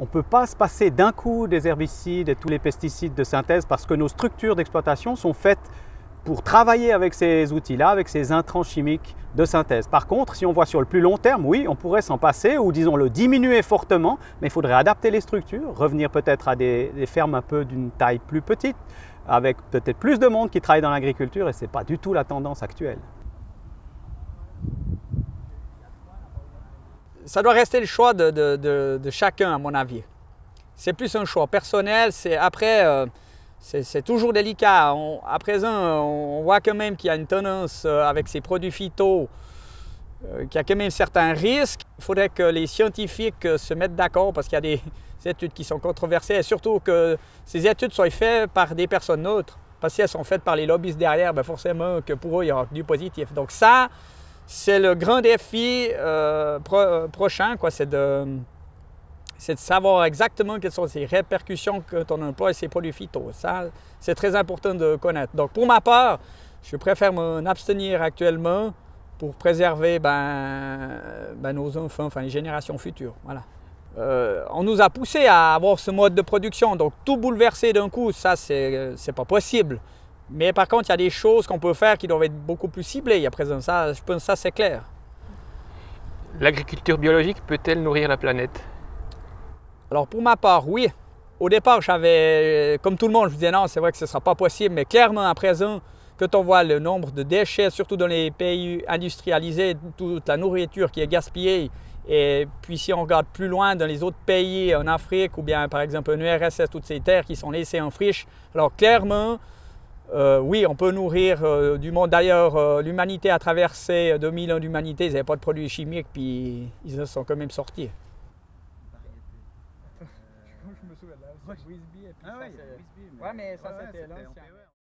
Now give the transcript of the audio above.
On ne peut pas se passer d'un coup des herbicides et tous les pesticides de synthèse parce que nos structures d'exploitation sont faites pour travailler avec ces outils-là, avec ces intrants chimiques de synthèse. Par contre, si on voit sur le plus long terme, oui, on pourrait s'en passer ou disons le diminuer fortement, mais il faudrait adapter les structures, revenir peut-être à des fermes un peu d'une taille plus petite, avec peut-être plus de monde qui travaille dans l'agriculture et ce n'est pas du tout la tendance actuelle. Ça doit rester le choix de chacun, à mon avis. C'est plus un choix personnel. Après, c'est toujours délicat. À présent, on voit quand même qu'il y a une tendance avec ces produits phyto, qu'il y a quand même certains risques. Il faudrait que les scientifiques se mettent d'accord parce qu'il y a des études qui sont controversées et surtout que ces études soient faites par des personnes neutres. Parce que si elles sont faites par les lobbyistes derrière, bien forcément que pour eux, il y aura du positif. Donc ça, c'est le grand défi prochain, c'est de savoir exactement quelles sont ces répercussions quand on emploie ces produits phyto. Ça, c'est très important de connaître. Donc, pour ma part, je préfère m'en abstenir actuellement pour préserver nos enfants, enfin les générations futures. Voilà. On nous a poussé à avoir ce mode de production, donc tout bouleverser d'un coup, ça, c'est pas possible. Mais par contre, il y a des choses qu'on peut faire qui doivent être beaucoup plus ciblées à présent. Ça, je pense que ça, c'est clair. L'agriculture biologique peut-elle nourrir la planète? Alors, pour ma part, oui. Au départ, j'avais, comme tout le monde, je me disais non, c'est vrai que ce ne sera pas possible. Mais clairement, à présent, quand on voit le nombre de déchets, surtout dans les pays industrialisés, toute la nourriture qui est gaspillée, et puis si on regarde plus loin dans les autres pays, en Afrique, ou bien par exemple en URSS, toutes ces terres qui sont laissées en friche, alors clairement, oui, on peut nourrir du monde. D'ailleurs, l'humanité a traversé 2000 ans d'humanité, ils n'avaient pas de produits chimiques, puis ils en sont quand même sortis. Je me souviens là, Whisby, et puis ça, mais ça c'était l'ancien.